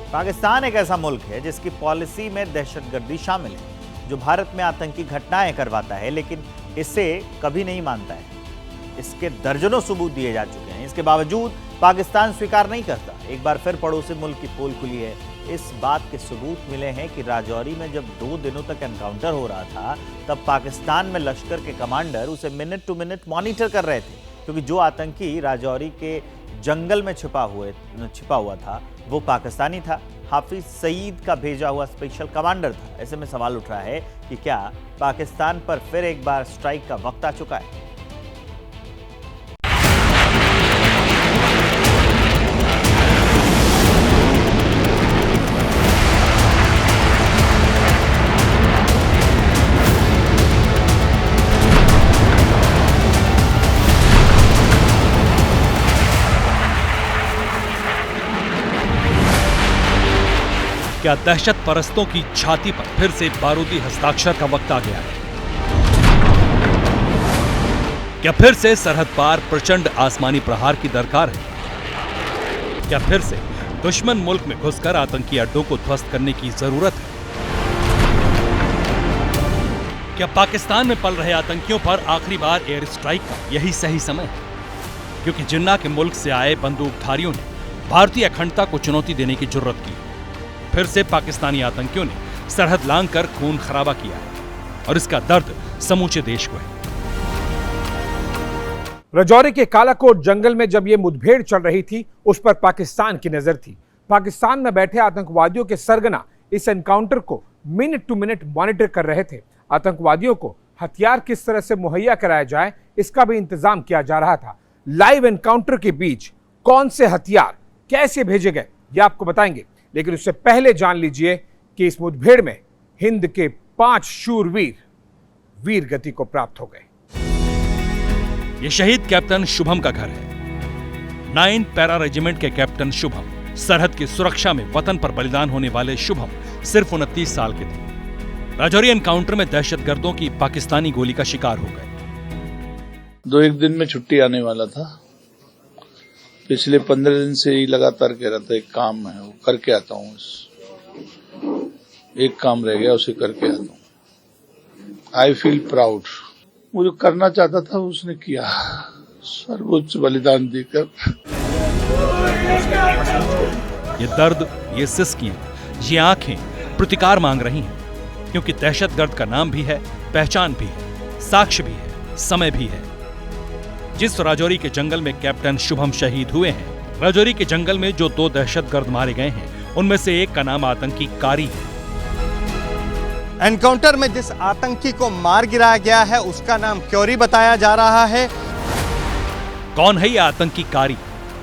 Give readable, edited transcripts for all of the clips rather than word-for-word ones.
पाकिस्तान एक ऐसा मुल्क है जिसकी पॉलिसी में दहशतगर्दी शामिल है, जो भारत में आतंकी घटनाएं करवाता है, लेकिन इसे कभी नहीं मानता है। इसके दर्जनों सबूत दिए जा चुके हैं, इसके बावजूद पाकिस्तान स्वीकार नहीं करता। एक बार फिर पड़ोसी मुल्क की पोल खुली है। इस बात के सबूत मिले हैं कि राजौरी में जब 2 दिनों तक एनकाउंटर हो रहा था, तब पाकिस्तान में लश्कर के कमांडर उसे मिनट टू मिनट मॉनिटर कर रहे थे, क्योंकि जो आतंकी राजौरी के जंगल में छिपा हुआ था वो पाकिस्तानी था, हाफिज सईद का भेजा हुआ स्पेशल कमांडर था। ऐसे में सवाल उठ रहा है कि क्या पाकिस्तान पर फिर एक बार स्ट्राइक का वक्त आ चुका है? क्या दहशत परस्तों की छाती पर फिर से बारूदी हस्ताक्षर का वक्त आ गया है? क्या फिर से सरहद पार प्रचंड आसमानी प्रहार की दरकार है? क्या फिर से दुश्मन मुल्क में घुसकर आतंकी अड्डों को ध्वस्त करने की जरूरत है? क्या पाकिस्तान में पल रहे आतंकियों पर आखिरी बार एयर स्ट्राइक का यही सही समय है? क्योंकि जिन्ना के मुल्क से आए बंदूकधारियों ने भारतीय अखंडता को चुनौती देने की जुर्रत की। फिर से पाकिस्तानी आतंकियों ने सरहद लांघकर खून खराबा किया है और इसका दर्द समूचे देश को है। राजौरी के कालाकोट जंगल में जब यह मुठभेड़ चल रही थी, उस पर पाकिस्तान की नजर थी। पाकिस्तान में बैठे आतंकवादियों के सरगना इस एनकाउंटर को मिनट टू मिनट मॉनिटर कर रहे थे। आतंकवादियों को हथियार किस तरह से मुहैया कराया जाए, इसका भी इंतजाम किया जा रहा था। लाइव एनकाउंटर के बीच कौन से हथियार कैसे भेजे गए, यह आपको बताएंगे, लेकिन उससे पहले जान लीजिए कि इस मुठभेड़ में हिंद के 5 शूरवीर वीर गति को प्राप्त हो गए। ये शहीद कैप्टन शुभम का घर है। 9 पैरा रेजिमेंट के कैप्टन शुभम, सरहद की सुरक्षा में वतन पर बलिदान होने वाले शुभम सिर्फ 29 साल के थे। राजौरी एनकाउंटर में दहशतगर्दों की पाकिस्तानी गोली का शिकार हो गए। 2-1 दिन में छुट्टी आने वाला था। पिछले 15 दिन से ही लगातार कह रहा था एक काम है वो करके आता हूँ, एक काम रह गया उसे करके आता हूँ। I feel proud. वो जो करना चाहता था उसने किया, सर्वोच्च बलिदान देकर। ये दर्द, ये सिसकियां, ये आंखें प्रतिकार मांग रही हैं, क्योंकि दहशतगर्द का नाम भी है, पहचान भी है, साक्ष्य भी है, समय भी है। जिस राजौरी के जंगल में कैप्टन शुभम शहीद हुए हैं, राजौरी के जंगल में जो 2 दहशतगर्द मारे गए हैं, उनमें से एक का नाम आतंकी कारी है। एनकाउंटर में जिस आतंकी को मार गिराया गया है उसका नाम क्योरी बताया जा रहा है। कौन है यह आतंकी कारी?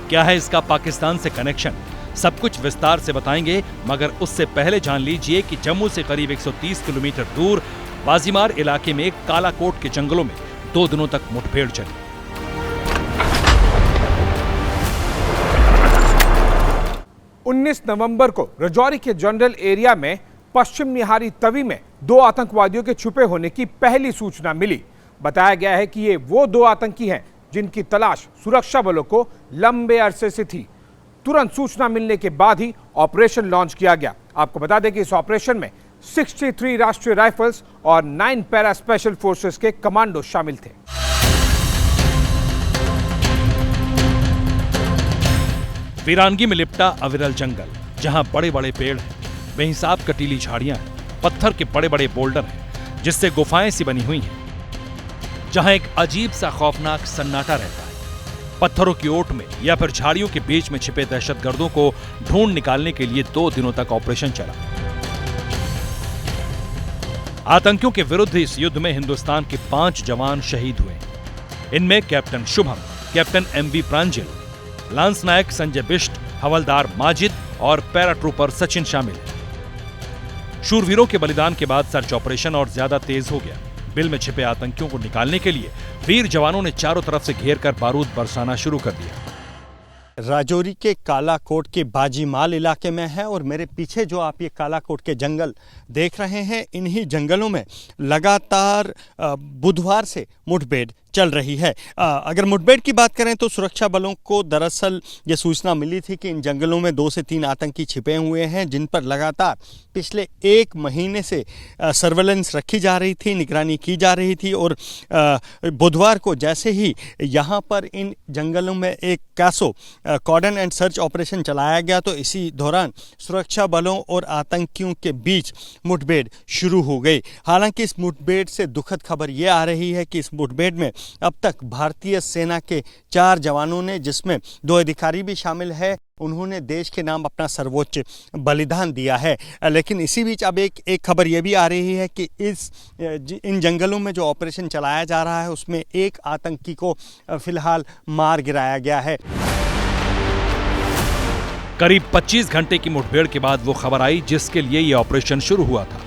क्या है इसका पाकिस्तान से कनेक्शन? सब कुछ विस्तार से बताएंगे, मगर उससे पहले जान लीजिए कि जम्मू से करीब 130 किलोमीटर दूर बाजीमार इलाके में कालाकोट के जंगलों में 2 दिनों तक मुठभेड़ चली। 19 नवंबर को राजौरी के जनरल एरिया में पश्चिम निहारी तवी में 2 आतंकवादियों के छुपे होने की पहली सूचना मिली। बताया गया है कि ये वो 2 आतंकी हैं जिनकी तलाश सुरक्षा बलों को लंबे अरसे से थी। तुरंत सूचना मिलने के बाद ही ऑपरेशन लॉन्च किया गया। आपको बता दें कि इस ऑपरेशन में 63 राष्ट्रीय राइफल्स और 9 पैरा स्पेशल फोर्सेस के कमांडो शामिल थे। वीरानगी में लिपटा अविरल जंगल, जहां बड़े बड़े पेड़ हैं, बेहिसाब कटीली झाड़ियां हैं, पत्थर के बड़े बड़े बोल्डर हैं, जिससे गुफाएं सी बनी हुई हैं, जहां एक अजीब सा खौफनाक सन्नाटा रहता है। पत्थरों की ओट में या फिर झाड़ियों के बीच में छिपे दहशतगर्दों को ढूंढ निकालने के लिए 2 दिनों तक ऑपरेशन चला। आतंकियों के विरुद्ध इस युद्ध में हिंदुस्तान के 5 जवान शहीद हुए। इनमें कैप्टन शुभम, कैप्टन MV प्रांजल, लांस नायक संजय बिष्ट, हवलदार माजिद और पैराट्रूपर सचिन शामिल हैं। शूरवीरों के बलिदान के बाद सर्च ऑपरेशन और ज्यादा तेज हो गया। बिल में छिपे आतंकियों को निकालने के लिए वीर जवानों ने चारों तरफ से घेरकर बारूद बरसाना शुरू कर दिया। राजौरी के कालाकोट के बाजीमाल इलाके में है और मेरे पीछे जो आप ये कालाकोट के जंगल देख रहे हैं, इन्हीं जंगलों में लगातार बुधवार से मुठभेड़ चल रही है। अगर मुठभेड़ की बात करें तो सुरक्षा बलों को दरअसल ये सूचना मिली थी कि इन जंगलों में 2 से 3 आतंकी छिपे हुए हैं, जिन पर लगातार पिछले 1 महीने से सर्वेलेंस रखी जा रही थी, निगरानी की जा रही थी। और बुधवार को जैसे ही यहाँ पर इन जंगलों में एक कैसो कॉर्डन एंड सर्च ऑपरेशन चलाया गया तो इसी दौरान सुरक्षा बलों और आतंकियों के बीच मुठभेड़ शुरू हो गई। हालांकि इस मुठभेड़ से दुखद खबर ये आ रही है कि इस मुठभेड़ में अब तक भारतीय सेना के 4 जवानों ने, जिसमें 2 अधिकारी भी शामिल है, उन्होंने देश के नाम अपना सर्वोच्च बलिदान दिया है। लेकिन इसी बीच अब एक खबर यह भी आ रही है कि इन जंगलों में जो ऑपरेशन चलाया जा रहा है उसमें एक आतंकी को फिलहाल मार गिराया गया है। करीब 25 घंटे की मुठभेड़ के बाद वो खबर आई जिसके लिए ये ऑपरेशन शुरू हुआ था।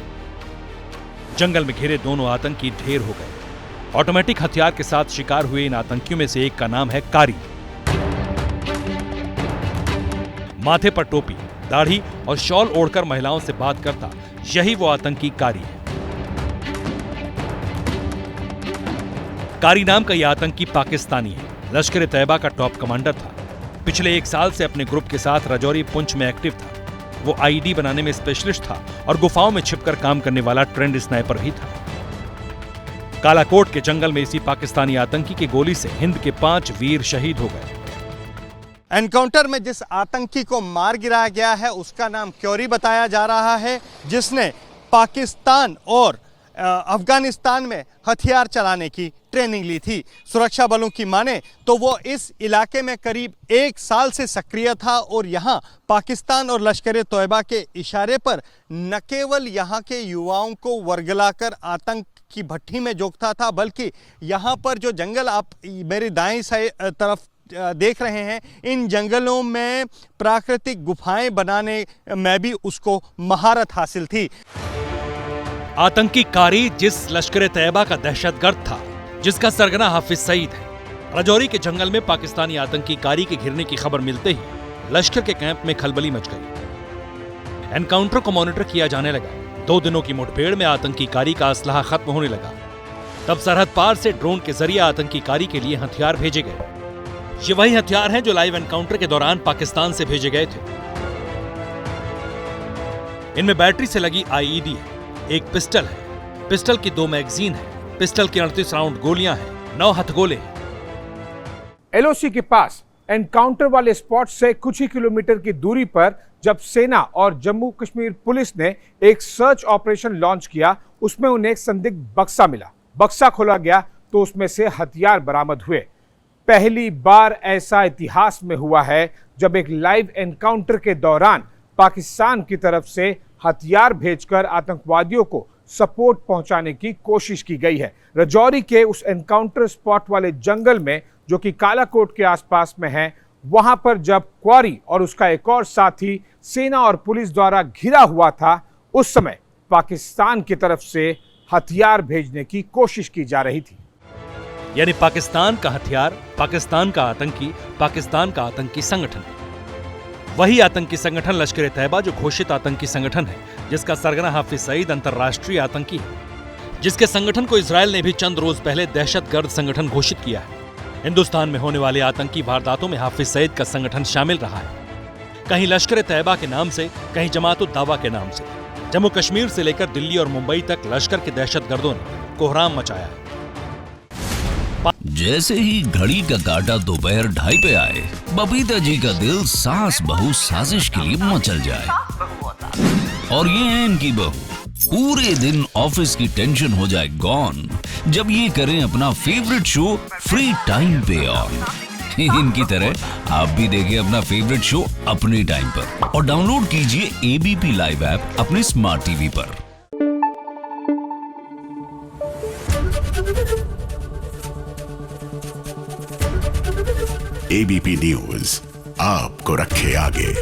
जंगल में घिरे दोनों आतंकी ढेर हो गए। ऑटोमेटिक हथियार के साथ शिकार हुए इन आतंकियों में से एक का नाम है कारी। माथे पर टोपी, दाढ़ी और शॉल ओढ़कर महिलाओं से बात करता यही वो आतंकी कारी है। कारी नाम का यह आतंकी पाकिस्तानी है। लश्कर ए तैयबा का टॉप कमांडर था। पिछले 1 साल से अपने ग्रुप के साथ राजौरी पुंछ में एक्टिव था। वो आईडी बनाने में स्पेशलिस्ट था और गुफाओं में छिपकर काम करने वाला ट्रेंड स्नाइपर भी था। कालाकोट के जंगल में इसी पाकिस्तानी आतंकी की गोली से हिंद के 5 वीर शहीद हो गए। एनकाउंटर में जिस आतंकी को मार गिराया गया है उसका नाम क्योरी बताया जा रहा है, जिसने पाकिस्तान और अफगानिस्तान में हथियार चलाने की ट्रेनिंग ली थी। सुरक्षा बलों की माने तो वो इस इलाके में करीब 1 साल से सक्रिय था और यहाँ पाकिस्तान और लश्कर ए तैयबा के इशारे पर न केवल यहाँ के युवाओं को वर्गलाकर आतंक की भट्टी में झोंकता था, बल्कि यहाँ पर जो जंगल आप मेरी दाईं तरफ देख रहे हैं, इन जंगलों में प्राकृतिक गुफाएं बनाने में भी उसको महारत हासिल थी। आतंकी कारी जिस लश्कर ए तैयबा का दहशतगर्द था, जिसका सरगना हाफिज सईद है, राजौरी के जंगल में पाकिस्तानी आतंकी कारी के घिरने की खबर मिलते ही लश्कर के कैंप में खलबली मच गई। एनकाउंटर को मॉनिटर किया जाने लगा। 2 दिनों की मुठभेड़ में आतंकी कारी का असलहा खत्म होने लगा। तब सरहद पार से ड्रोन के जरिए आतंकी कारी के लिए हथियार भेजे गए। ये वही हथियार हैं जो लाइव एनकाउंटर के दौरान पाकिस्तान से भेजे गए थे। इनमें बैटरी से लगी आईईडी है, एक पिस्टल है, पिस्टल की 2 मैगजीन है, पिस्टल की 38 राउंड गोलियां हैं, 9 हथगोले हैं। एलओसी के पास एनकाउंटर वाले स्पॉट से कुछ ही किलोमीटर की दूरी पर जब सेना और जम्मू कश्मीर पुलिस ने एक सर्च ऑपरेशन लॉन्च किया, उसमें उन्हें एक संदिग्ध बक्सा मिला। बक्सा खोला गया तो उसमें से हथियार बरामद हुए। पहली बार ऐसा इतिहास में हुआ है जब एक लाइव एनकाउंटर के दौरान पाकिस्तान की तरफ से हथियार भेजकर आतंकवादियों को सपोर्ट पहुंचाने की कोशिश की गई है। राजौरी के उस एनकाउंटर स्पॉट वाले जंगल में, जो कि कालाकोट के आसपास में है, वहां पर जब क्वारी और उसका एक और साथी सेना और पुलिस द्वारा घिरा हुआ था, उस समय पाकिस्तान की तरफ से हथियार भेजने की कोशिश की जा रही थी। यानी पाकिस्तान का हथियार, पाकिस्तान का आतंकी संगठन। वही आतंकी संगठन लश्कर ए तैयबा जो घोषित आतंकी संगठन है, जिसका सरगना हाफिज सईद अंतर्राष्ट्रीय आतंकी है, जिसके संगठन को इजरायल ने भी चंद रोज पहले दहशतगर्द संगठन घोषित किया है। हिंदुस्तान में होने वाले आतंकी वारदातों में हाफिज सईद का संगठन शामिल रहा है, कहीं लश्कर ए तैयबा के नाम से, कहीं जमात उद दावा के नाम से। जम्मू कश्मीर से लेकर दिल्ली और मुंबई तक लश्कर के दहशतगर्दों ने कोहराम मचाया है। जैसे ही घड़ी का काटा दोपहर 2:30 पे आए, बबीता जी का दिल सास बहू साजिश के लिए मचल जाए। और ये है इनकी बहू, पूरे दिन ऑफिस की टेंशन हो जाए गॉन जब ये करें अपना फेवरेट शो फ्री टाइम पे ऑन। इनकी तरह आप भी देखिए अपना फेवरेट शो अपने टाइम पर और डाउनलोड कीजिए एबीपी लाइव ऐप अपने स्मार्ट टीवी पर। एबीपी न्यूज आपको रखे आगे।